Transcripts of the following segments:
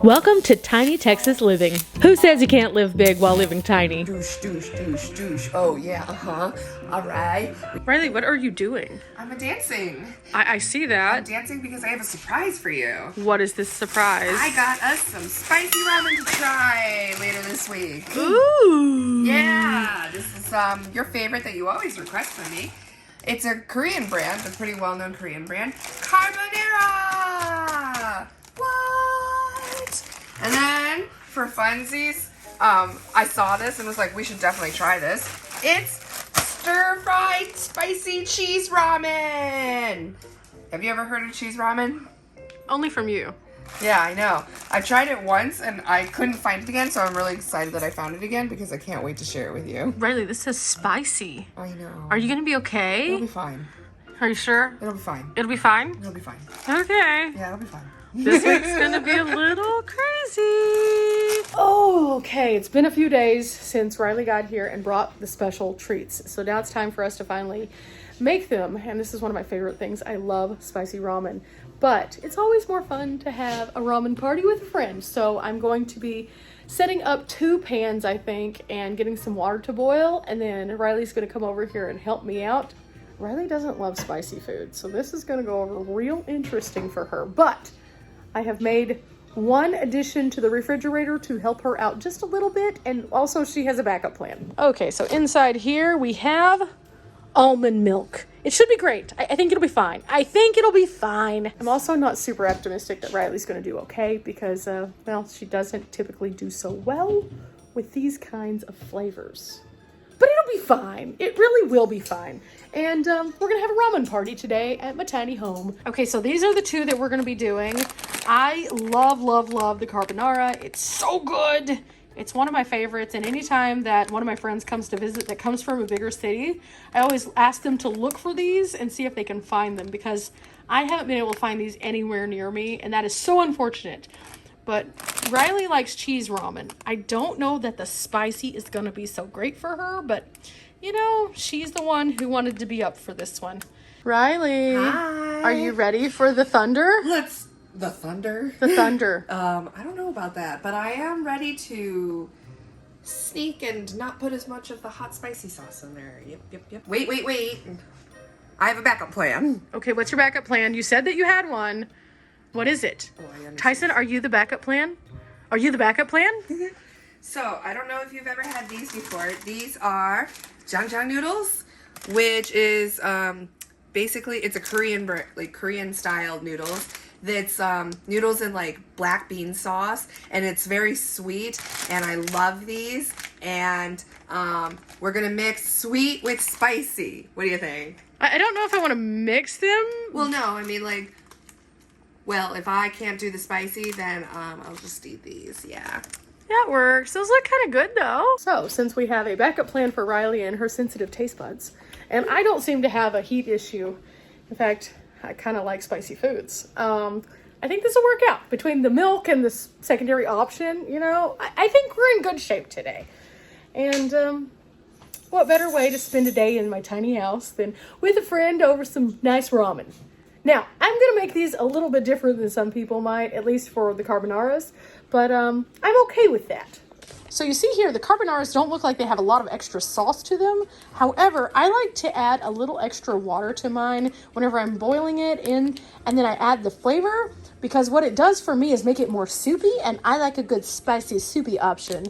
Welcome to Tiny Texas Living. Who says you can't live big while living tiny? Douche, douche, douche, douche. Oh, yeah, All right. Riley, what are you doing? I'm dancing. I see I'm that. dancing because I have a surprise for you. What is this surprise? I got us some spicy ramen to try later this week. Ooh. Yeah, this is your favorite that you always request from me. It's a Korean brand, a pretty well-known Korean brand, Carbonara. What? And then for funsies, I saw this and was like, we should definitely try this. It's stir-fried spicy cheese ramen. Have you ever heard of cheese ramen? Only from you. Yeah, I know. I tried it once and I couldn't find it again, so I'm really excited that I found it again because I can't wait to share it with you. Riley, this is spicy. I know. Are you gonna be okay? It'll be fine. Are you sure? It'll be fine. It'll be fine? It'll be fine. Okay. Yeah, it'll be fine. This week's gonna be a little crazy. Oh, okay. It's been a few days since Riley got here and brought the special treats. So now it's time for us to finally make them. And this is one of my favorite things. I love spicy ramen. But it's always more fun to have a ramen party with a friend. So I'm going to be setting up 2 pans, I think, and getting some water to boil. And then Riley's going to come over here and help me out. Riley doesn't love spicy food, so this is going to go over real interesting for her. But I have made one addition to the refrigerator to help her out just a little bit, and also she has a backup plan. Okay, so inside here we have almond milk. It should be great. I think it'll be fine. I'm also not super optimistic that Riley's going to do okay because, well, she doesn't typically do so well with these kinds of flavors. But it'll be fine. It really will be fine. And we're going to have a ramen party today at my tiny home. Okay, so these are the 2 that we're going to be doing. I love, love, love the carbonara. It's so good. It's one of my favorites. And anytime that one of my friends comes to visit that comes from a bigger city, I always ask them to look for these and see if they can find them because I haven't been able to find these anywhere near me. And that is so unfortunate. But Riley likes cheese ramen. I don't know that the spicy is going to be so great for her, but you know, she's the one who wanted to be up for this one. Riley, Hi. Are you ready for the thunder? The thunder? The thunder. I don't know about that, but I am ready to sneak and not put as much of the hot spicy sauce in there. Yep. Wait. I have a backup plan. Okay, what's your backup plan? You said that you had one. What is it? Oh, I understand. Tyson, are you the backup plan? Are you the backup plan? So, I don't know if you've ever had these before. These are jjajang noodles, which is basically it's a Korean style noodles. That's noodles in like black bean sauce, and it's very sweet, and I love these. And we're gonna mix sweet with spicy. What do you think? I don't know if I want to mix them. Well, no, I mean like, well, if I can't do the spicy, then I'll just eat these. Yeah. That works. Those look kind of good though. So, since we have a backup plan for Riley and her sensitive taste buds, and I don't seem to have a heat issue. In fact, I kind of like spicy foods. I think this will work out between the milk and the secondary option. You know, I think we're in good shape today. And what better way to spend a day in my tiny house than with a friend over some nice ramen? Now, I'm going to make these a little bit different than some people might, at least for the carbonaras, but I'm okay with that. So you see here, the carbonaras don't look like they have a lot of extra sauce to them. However, I like to add a little extra water to mine whenever I'm boiling it in, and then I add the flavor, because what it does for me is make it more soupy, and I like a good spicy soupy option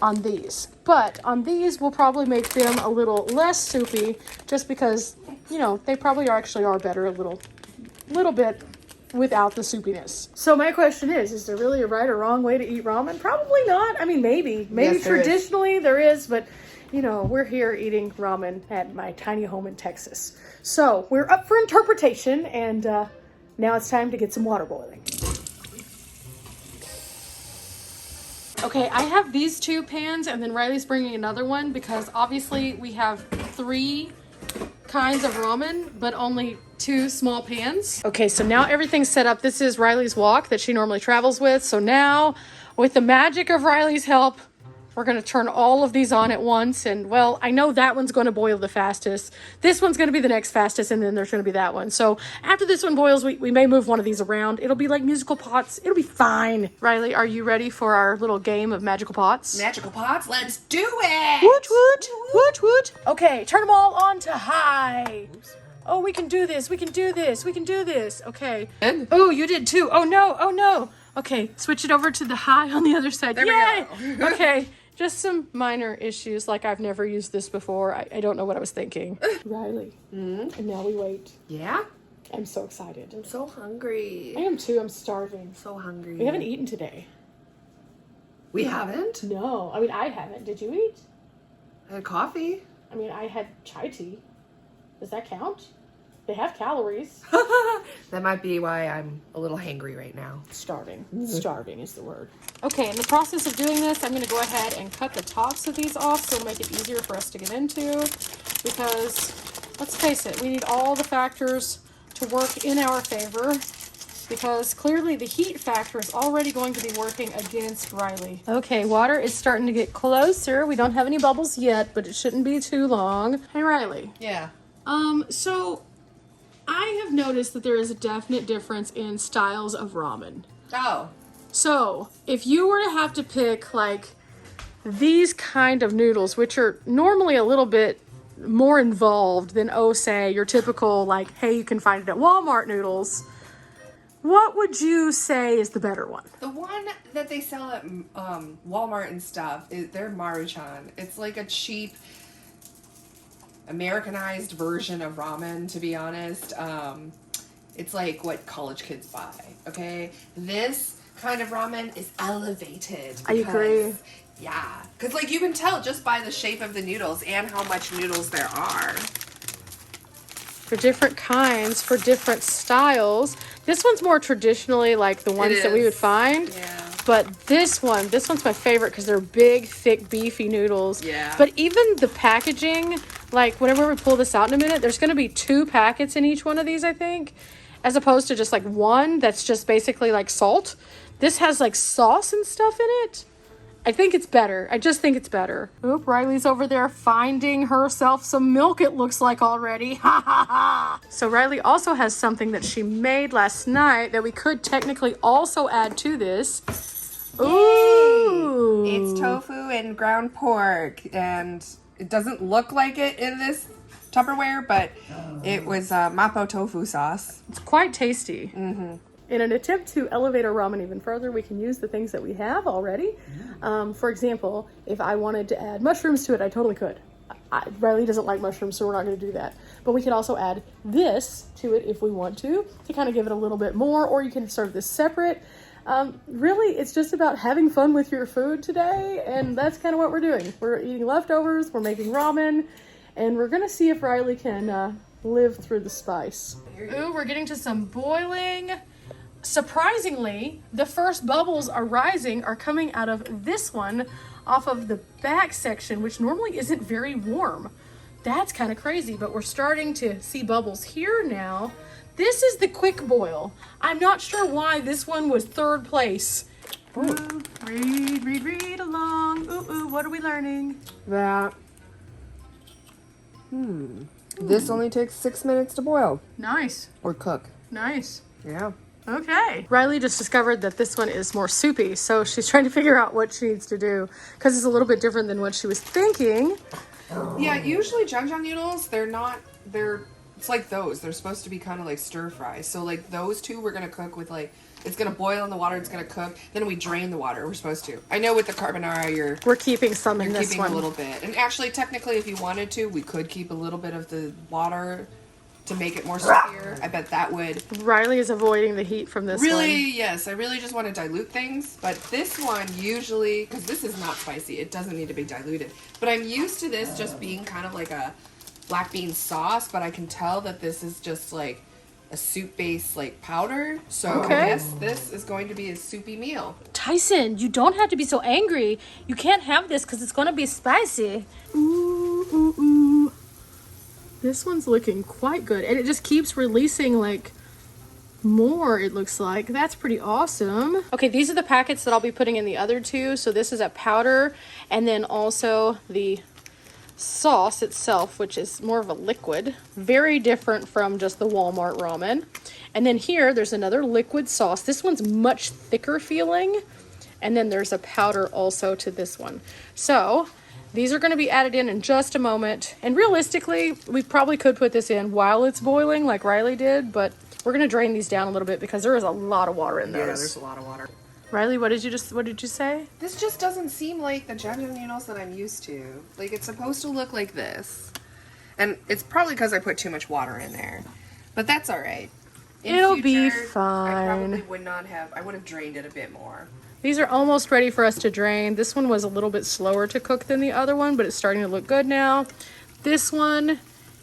on these. But on these, we'll probably make them a little less soupy, just because, you know, they probably are better a little bit without the soupiness. So my question is there really a right or wrong way to eat ramen? Probably not. I mean, maybe Yes, traditionally there is, but you know, we're here eating ramen at my tiny home in Texas. So we're up for interpretation, and now it's time to get some water boiling. Okay, I have these 2 pans, and then Riley's bringing another one because obviously we have 3 kinds of ramen, but only 2 small pans. Okay, so now everything's set up. This is Riley's wok that she normally travels with. So now, with the magic of Riley's help, We're going to turn all of these on at once. And well, I know that one's going to boil the fastest. This one's going to be the next fastest. And then there's going to be that one. So after this one boils, we may move one of these around. It'll be like musical pots. It'll be fine. Riley, are you ready for our little game of magical pots? Magical pots, let's do it! Woot, woot, woot, woot. Okay, turn them all on to high. Oops. Oh, we can do this. We can do this. We can do this. Okay. Good. Oh, you did too. Oh no. Oh no. Okay, switch it over to the high on the other side. There Yay! we go. Okay, just some minor issues. Like I've never used this before. I don't know what I was thinking. Riley. And now we wait. Yeah? I'm so excited. I'm so hungry. I am too. I'm starving. So hungry. We haven't eaten today. We haven't? No. I mean, I haven't. Did you eat? I had coffee. I mean, I had chai tea. Does that count? They have calories. That might be why I'm a little hangry right now. Starving. Starving is the word. Okay, in the process of doing this, I'm going to go ahead and cut the tops of these off so it'll make it easier for us to get into. Because, let's face it, we need all the factors to work in our favor. Because clearly the heat factor is already going to be working against Riley. Okay, water is starting to get closer. We don't have any bubbles yet, but it shouldn't be too long. Hey, Riley. Yeah. So I have noticed that there is a definite difference in styles of ramen. Oh. So if you were to have to pick like these kind of noodles, which are normally a little bit more involved than, oh, say your typical like, hey, you can find it at Walmart noodles, what would you say is the better one? The one that they sell at Walmart and stuff, they're Maruchan. It's like a cheap Americanized version of ramen, to be honest. It's like what college kids buy, okay? This kind of ramen is elevated. I agree. Yeah, because like you can tell just by the shape of the noodles and how much noodles there are. For different kinds, for different styles. This one's more traditionally like the ones that we would find. Yeah. But this one's my favorite because they're big, thick, beefy noodles. Yeah. But even the packaging, like whenever we pull this out in a minute, there's going to be 2 packets in each one of these, I think, as opposed to just like one that's just basically like salt. This has like sauce and stuff in it. I think it's better. I just think it's better. Oop, Riley's over there finding herself some milk, it looks like already. Ha ha ha. So Riley also has something that she made last night that we could technically also add to this. Ooh. It's tofu and ground pork, and it doesn't look like it in this Tupperware, but it was mapo tofu sauce. It's quite tasty. Mm-hmm. In an attempt to elevate our ramen even further, we can use the things that we have already. For example, if I wanted to add mushrooms to it, I totally could. Riley doesn't like mushrooms, so we're not going to do that. But we could also add this to it if we want to kind of give it a little bit more, or you can serve this separate. Really, it's just about having fun with your food today, and that's kind of what we're doing. We're eating leftovers, we're making ramen, and we're going to see if Riley can live through the spice. Ooh, we're getting to some boiling. Surprisingly, the first bubbles are coming out of this one off of the back section, which normally isn't very warm. That's kind of crazy, but we're starting to see bubbles here now. This is the quick boil. I'm not sure why this one was 3rd place. Ooh, read along. Ooh, what are we learning? That. This only takes 6 minutes to boil. Nice. Or cook. Nice. Yeah. Okay. Riley just discovered that this one is more soupy, so she's trying to figure out what she needs to do because it's a little bit different than what she was thinking. Yeah, usually jjajang noodles, it's like those. They're supposed to be kind of like stir fry. So like those two we're going to cook with like, it's going to boil in the water, it's going to cook, then we drain the water. We're supposed to. I know with the carbonara we're keeping some in this keeping one. a little bit. And actually, technically, if you wanted to, we could keep a little bit of the water to make it more soupier. I bet that would. Riley is avoiding the heat from this one. Really, yes. I really just want to dilute things. But this one usually, because this is not spicy, it doesn't need to be diluted. But I'm used to this just being kind of like a black bean sauce, but I can tell that this is just like a soup-based like powder. So I guess this is going to be a soupy meal. Tyson, you don't have to be so angry. You can't have this because it's going to be spicy. Ooh. This one's looking quite good. And it just keeps releasing like more, it looks like. That's pretty awesome. Okay, these are the packets that I'll be putting in the other two. So this is a powder, and then also the sauce itself, which is more of a liquid. Very different from just the Walmart ramen. And then here, there's another liquid sauce. This one's much thicker feeling. And then there's a powder also to this one. So these are going to be added in just a moment. And realistically, we probably could put this in while it's boiling like Riley did, but we're going to drain these down a little bit because there is a lot of water in those. Yeah, there's a lot of water. Riley, what did you say? This just doesn't seem like the jjajang noodles that I'm used to. Like, it's supposed to look like this. And it's probably because I put too much water in there. But that's all right. It'll be fine. I probably would not have, I would have drained it a bit more. These are almost ready for us to drain. This one was a little bit slower to cook than the other one, but it's starting to look good now. This one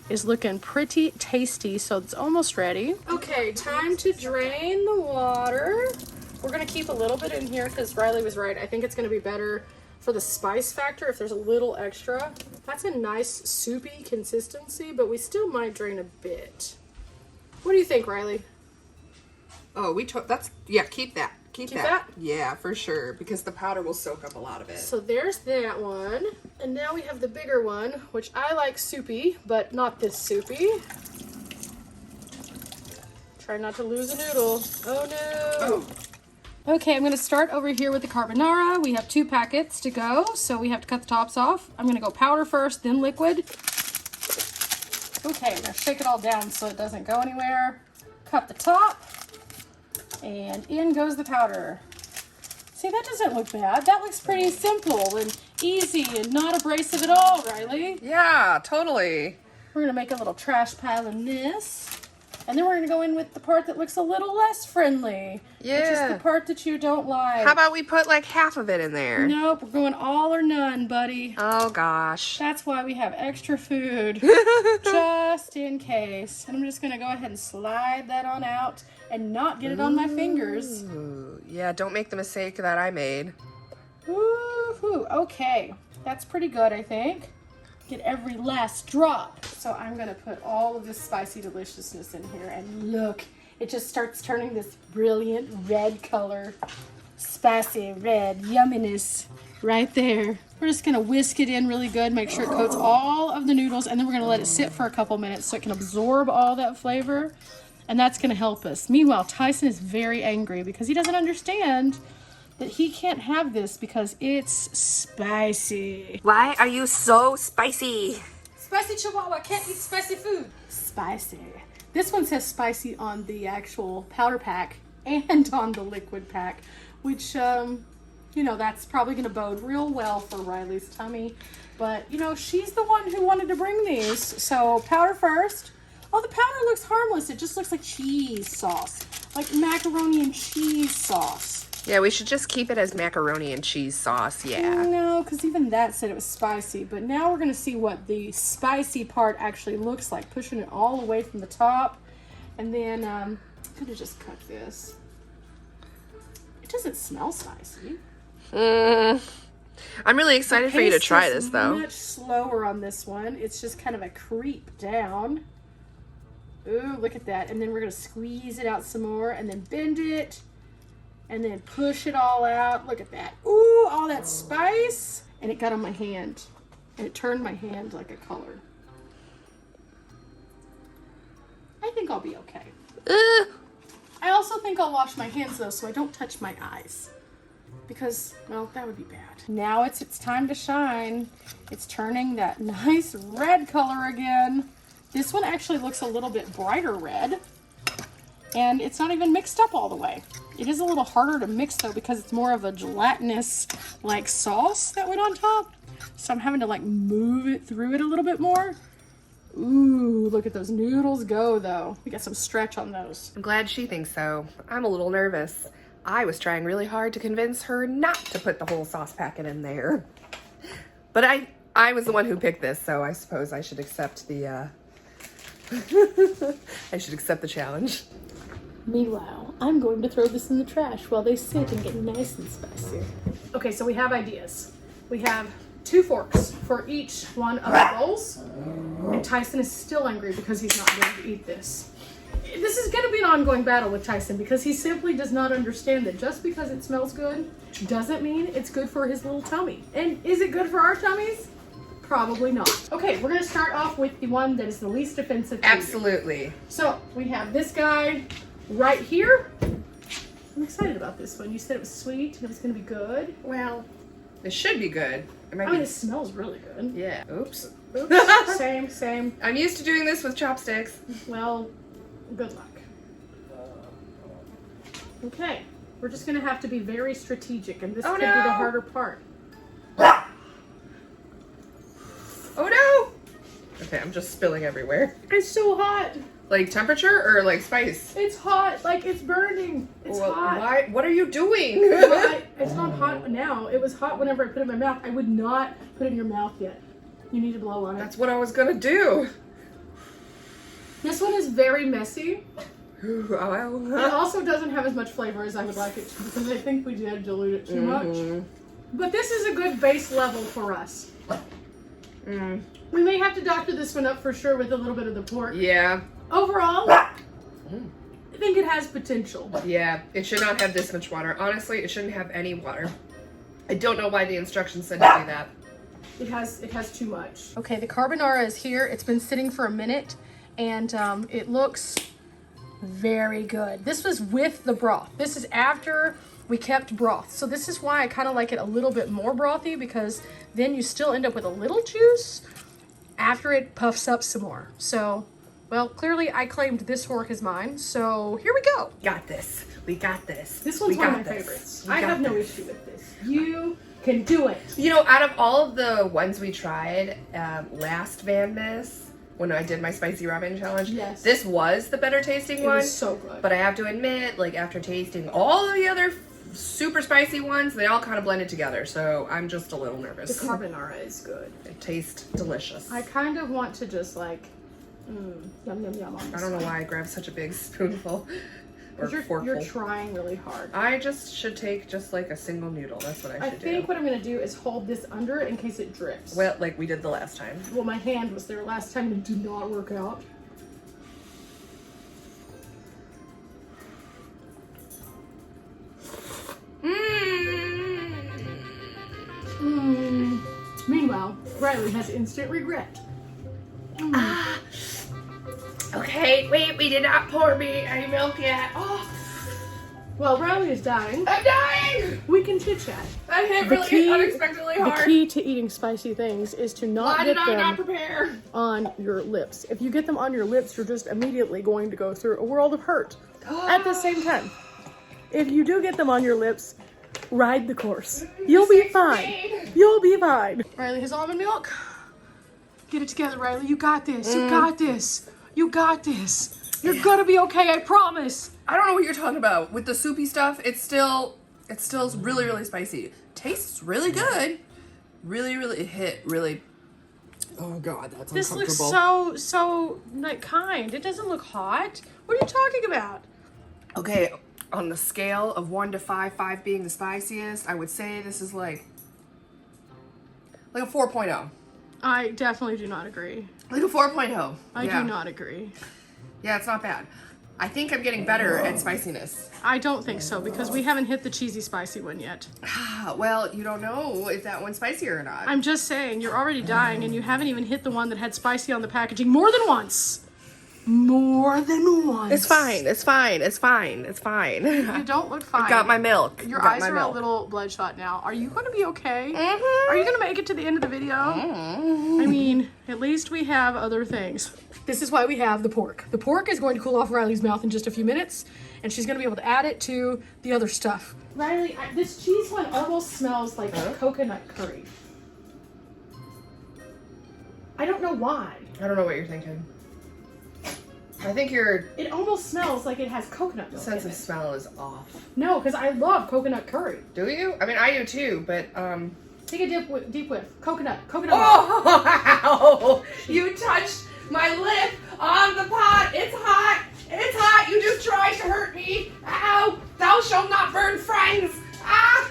is looking pretty tasty, so it's almost ready. Okay, time to drain the water. We're gonna keep a little bit in here because Riley was right. I think it's gonna be better for the spice factor if there's a little extra. That's a nice soupy consistency, but we still might drain a bit. What do you think, Riley? Oh, that's, yeah, keep that. Keep that? Yeah, for sure, because the powder will soak up a lot of it. So there's that one. And now we have the bigger one, which I like soupy, but not this soupy. Try not to lose a noodle. Oh no. Oh. Okay, I'm gonna start over here with the carbonara. We have 2 packets to go, so we have to cut the tops off. I'm gonna go powder first, then liquid. Okay, I'm gonna shake it all down so it doesn't go anywhere. Cut the top, and in goes the powder. See, that doesn't look bad. That looks pretty simple and easy and not abrasive at all, Riley. Yeah, totally. We're gonna make a little trash pile in this. And then we're gonna go in with the part that looks a little less friendly. Yeah. Which is the part that you don't like. How about we put like half of it in there? Nope, we're going all or none, buddy. Oh gosh. That's why we have extra food. Just in case. And I'm just gonna go ahead and slide that on out and not get it on my fingers. Ooh, yeah, don't make the mistake that I made. Woohoo, okay. That's pretty good, I think. Get every last drop. So I'm gonna put all of this spicy deliciousness in here, and look, it just starts turning this brilliant red color. Spicy red yumminess right there. We're just gonna whisk it in really good, make sure it coats all of the noodles, and then we're gonna let it sit for a couple minutes so it can absorb all that flavor, and that's gonna help us. Meanwhile, Tyson is very angry because he doesn't understand that he can't have this because it's spicy. Why are you so spicy? Spicy Chihuahua can't eat spicy food. Spicy. This one says spicy on the actual powder pack and on the liquid pack, which, you know, that's probably going to bode real well for Riley's tummy. But, you know, she's the one who wanted to bring these. So powder first. Oh, the powder looks harmless. It just looks like cheese sauce, like macaroni and cheese sauce. Yeah, we should just keep it as macaroni and cheese sauce, yeah. No, because even that said it was spicy. But now we're going to see what the spicy part actually looks like. Pushing it all away from the top. And then I'm going to just cut this. It doesn't smell spicy. I'm really excited for you to try this, though. Much slower on this one. It's just kind of a creep down. Ooh, look at that. And then we're going to squeeze it out some more and then bend it. And then push it all out. Look at that. Ooh, all that spice. And it got on my hand. And it turned my hand like a color. I think I'll be okay. I also think I'll wash my hands though so I don't touch my eyes. Because, well, that would be bad. Now it's time to shine. It's turning that nice red color again. This one actually looks a little bit brighter red. And it's not even mixed up all the way. It is a little harder to mix though because it's more of a gelatinous like sauce that went on top. So I'm having to like move it through it a little bit more. Ooh, look at those noodles go though. We got some stretch on those. I'm glad she thinks so. I'm a little nervous. I was trying really hard to convince her not to put the whole sauce packet in there. But I was the one who picked this, so I suppose I should accept the I should accept the challenge. Meanwhile, I'm going to throw this in the trash while they sit and get nice and spicy. Okay, so we have ideas. We have 2 forks for each one of the bowls. And Tyson is still angry because he's not going to eat this. this is going to be an ongoing battle with Tyson because he simply does not understand that just because it smells good doesn't mean it's good for his little tummy. And is it good for our tummies? Probably not. Okay, we're going to start off with the one that is the least offensive to you. Absolutely. So we have this guy right here. I'm excited about this one. You said it was sweet and it was going to be good. Well, it should be good. It might I mean, be. it smells really good. Yeah. Oops. Oops. Same. I'm used to doing this with chopsticks. Well, good luck. Okay, we're just going to have to be very strategic, and this could be the harder part. Oh no! Okay, I'm just spilling everywhere. It's so hot. Like temperature or like spice? It's hot. Like it's burning. It's hot. Why? What are you doing? It's not hot now. It was hot whenever I put it in my mouth. I would not put it in your mouth yet. You need to blow on it. That's what I was gonna do. This one is very messy. Ooh, It also doesn't have as much flavor as I would like it to because I think we did dilute it too much. But this is a good base level for us. We may have to doctor this one up for sure with a little bit of the pork. Yeah. Overall, I think it has potential. Yeah, it should not have this much water. Honestly, it shouldn't have any water. I don't know why the instructions said to do that. It has too much. Okay, the carbonara is here. It's been sitting for a minute, and it looks very good. This was with the broth. This is after we kept broth. So this is why I kind of like it a little bit more brothy, because then you still end up with a little juice after it puffs up some more. So, well, clearly I claimed this fork as mine. So here we go. Got this. We got this. This one's one of my favorites. I have no issue with this. You can do it. You know, out of all of the ones we tried last Van Miss, when I did my spicy ramen challenge, yes, this was the better tasting one. It was so good. But I have to admit, like after tasting all of the other super spicy ones, they all kind of blended together. So I'm just a little nervous. The carbonara is good. It tastes delicious. I kind of want to just like, yum yum yum. I don't know why I grabbed such a big spoonful. Or forkful. You're trying really hard. I just should take just like a single noodle. That's what I should do. I think what I'm going to do is hold this under it in case it drifts. Well, like we did the last time. Well, my hand was there last time and it did not work out. Meanwhile, Riley has instant regret. Okay, wait, we did not pour me any milk yet. Oh. Well, Riley is dying. I'm dying! We can chit-chat. I hit really unexpectedly hard. The key to eating spicy things is to not get them not prepare? on your lips. If you get them on your lips, you're just immediately going to go through a world of hurt at the same time. If you do get them on your lips, ride the course. You'll be fine. You'll be fine. Riley has almond milk. Get it together, Riley. You got this. You got this. You got this. You're gonna be okay, I promise. I don't know what you're talking about. With the soupy stuff, it's still really, really spicy. Tastes really good. Really, it hit really. Oh God, that's this uncomfortable. Looks so like kind. It doesn't look hot. What are you talking about? Okay, on the scale of 1 to 5, 5 being the spiciest, I would say this is like a 4.0. I definitely do not agree. Like a 4.0. I do not agree. Yeah, it's not bad. I think I'm getting better at spiciness. I don't think so, because we haven't hit the cheesy spicy one yet. Well, you don't know if that one's spicier or not. I'm just saying, you're already dying, and you haven't even hit the one that had spicy on the packaging more than once. More than once. It's fine. It's fine. It's fine. It's fine. You don't look fine. I got my milk. Your eyes are a little bloodshot now. Are you going to be okay? Are you going to make it to the end of the video? I mean, at least we have other things. This is why we have the pork. The pork is going to cool off Riley's mouth in just a few minutes, and she's going to be able to add it to the other stuff. Riley, this cheese one almost smells like coconut curry. I don't know why. I don't know what you're thinking. I think It almost smells like it has coconut milk. sense of smell is off. No, because I love coconut curry. Do you? I mean, I do too, but Take a deep whiff. Coconut. Oh! You touched my lip on the pot. It's hot. It's hot. You just tried to hurt me. Ow! Thou shalt not burn friends. Ah!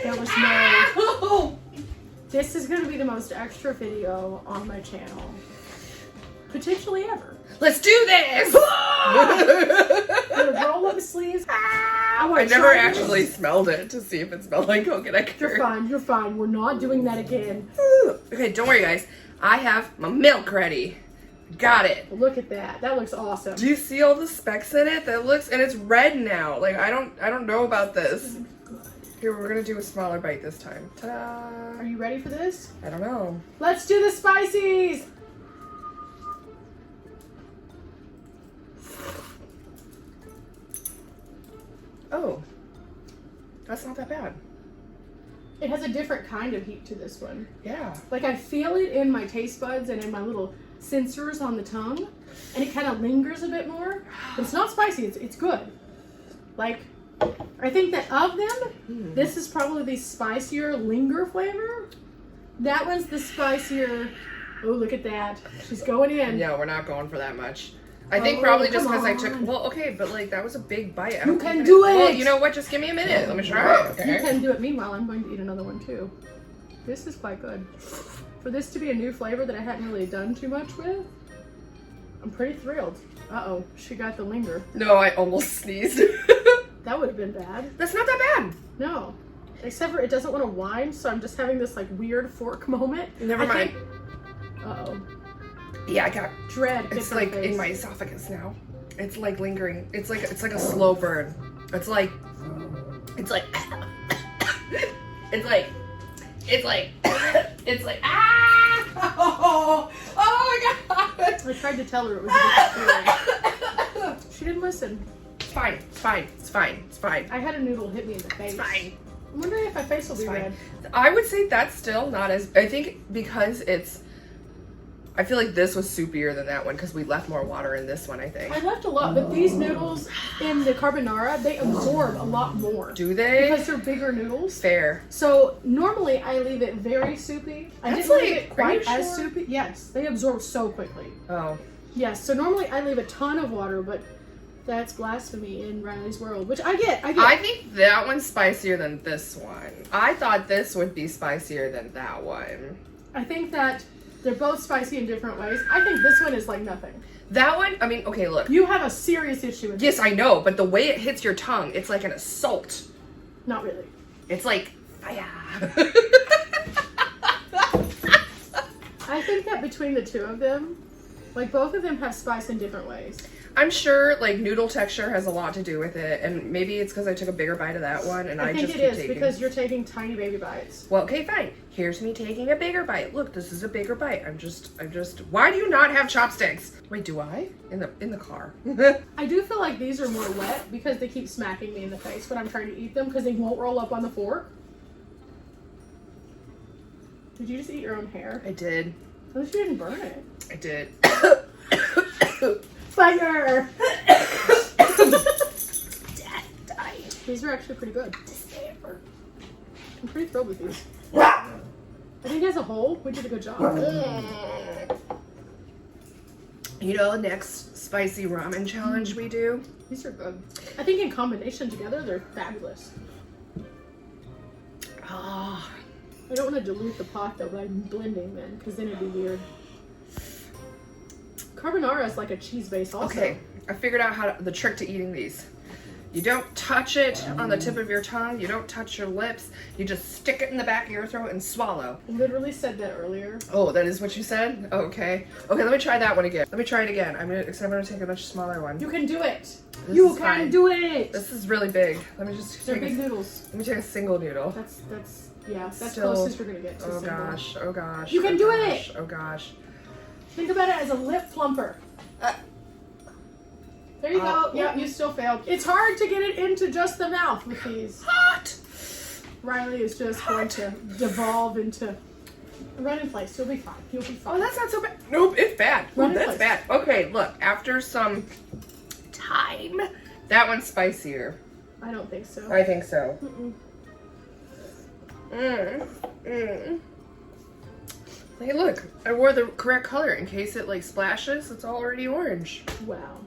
There was no. This is going to be the most extra video on my channel. Potentially ever. Let's do this! Roll up the sleeves. I never actually smelled it to see if it smelled like coconut curd. You're fine, you're fine. We're not doing that again. Okay, don't worry, guys. I have my milk ready. Got it. Look at that. That looks awesome. Do you see all the specks in it? That looks, and it's red now. Like, I don't know about this. Here, we're gonna do a smaller bite this time. Ta-da! Are you ready for this? I don't know. Let's do the spices! Oh, that's not that bad. It has a different kind of heat to this one. Yeah. Like I feel it in my taste buds and in my little sensors on the tongue, and it kind of lingers a bit more. But it's not spicy. It's good. Like I think that of them, this is probably the spicier linger flavor. That one's the spicier. Oh, look at that. She's going in. Yeah, we're not going for that much. I think probably just because I took. Well, okay, but like that was a big bite. You can do it. Well, you know what? Just give me a minute. Let me try it. Okay. You can do it. Meanwhile, I'm going to eat another one too. This is quite good. For this to be a new flavor that I hadn't really done too much with, I'm pretty thrilled. Uh-oh, she got the linger. No, I almost sneezed. That would have been bad. That's not that bad. No. Except for it doesn't want to whine, so I'm just having this like weird fork moment. Never mind. Uh-oh. Yeah, I got Dread. It's like in my esophagus now. It's like lingering. It's like a slow burn. It's like it's like ah! Oh my god! I tried to tell her it was a good feeling. She didn't listen. It's fine. It's fine. It's fine. It's fine. I had a noodle hit me in the face. It's fine. I'm wondering if my face will be red. I would say that's still not as. I think because it's. I feel like this was soupier than that one because we left more water in this one, I think. I left a lot, but these noodles in the carbonara, they absorb a lot more. Do they? Because they're bigger noodles. Fair. So normally I leave it very soupy. I That's didn't leave like- it quite are you as sure? soupy. Yes, they absorb so quickly. Oh. Yes, so normally I leave a ton of water, but that's blasphemy in Riley's world, which I get. I think that one's spicier than this one. I thought this would be spicier than that one. I think that they're both spicy in different ways. I think this one is like nothing. That one, I mean, okay, look. You have a serious issue with Yes, I know, but the way it hits your tongue, it's like an assault. Not really. It's like fire. I think that between the two of them, like both of them have spice in different ways. I'm sure like noodle texture has a lot to do with it, and maybe it's because I took a bigger bite of that one, and I think just it keep is taking. because you're taking tiny baby bites. Well, okay, fine. Here's me taking a bigger bite. Look, this is a bigger bite. I'm just. Why do you not have chopsticks? Wait, do I? In the car. I do feel like these are more wet because they keep smacking me in the face when I'm trying to eat them because they won't roll up on the fork. Did you just eat your own hair? I did. At least you didn't burn it. I did. Fire! Dying. These are actually pretty good. I'm pretty thrilled with these. I think as a whole, we did a good job. You know, next spicy ramen challenge we do. These are good. I think in combination together, they're fabulous. Ah, I don't want to dilute the pot though by blending them because then it'd be weird. Carbonara is like a cheese base also. okay. I figured out the trick to eating these. You don't touch it on the tip of your tongue. You don't touch your lips. You just stick it in the back of your throat and swallow. I literally said that earlier. Oh, that is what you said? Okay. Okay, let me try that one again. Let me try it again. I'm gonna take a much smaller one. You can do it. This You is can fine. do it. This is really big. Let me just They're take big a, noodles. let me take a single noodle. That's yeah. That's Still- closest you're gonna get to. Oh single. gosh, oh gosh. You can oh do gosh, it! Oh gosh. Think about it as a lip plumper. There you go. Yeah, you still failed. It's hard to get it into just the mouth with these. Hot! Riley is just going to devolve into. Run in place. You'll be fine. You'll be fine. Oh, that's not so bad. Nope, it's bad. Run Ooh, in that's place. bad. Okay, look, after some time, that one's spicier. I don't think so. I think so. Mm-mm. Hey, look, I wore the correct color in case it like splashes. It's already orange. Wow.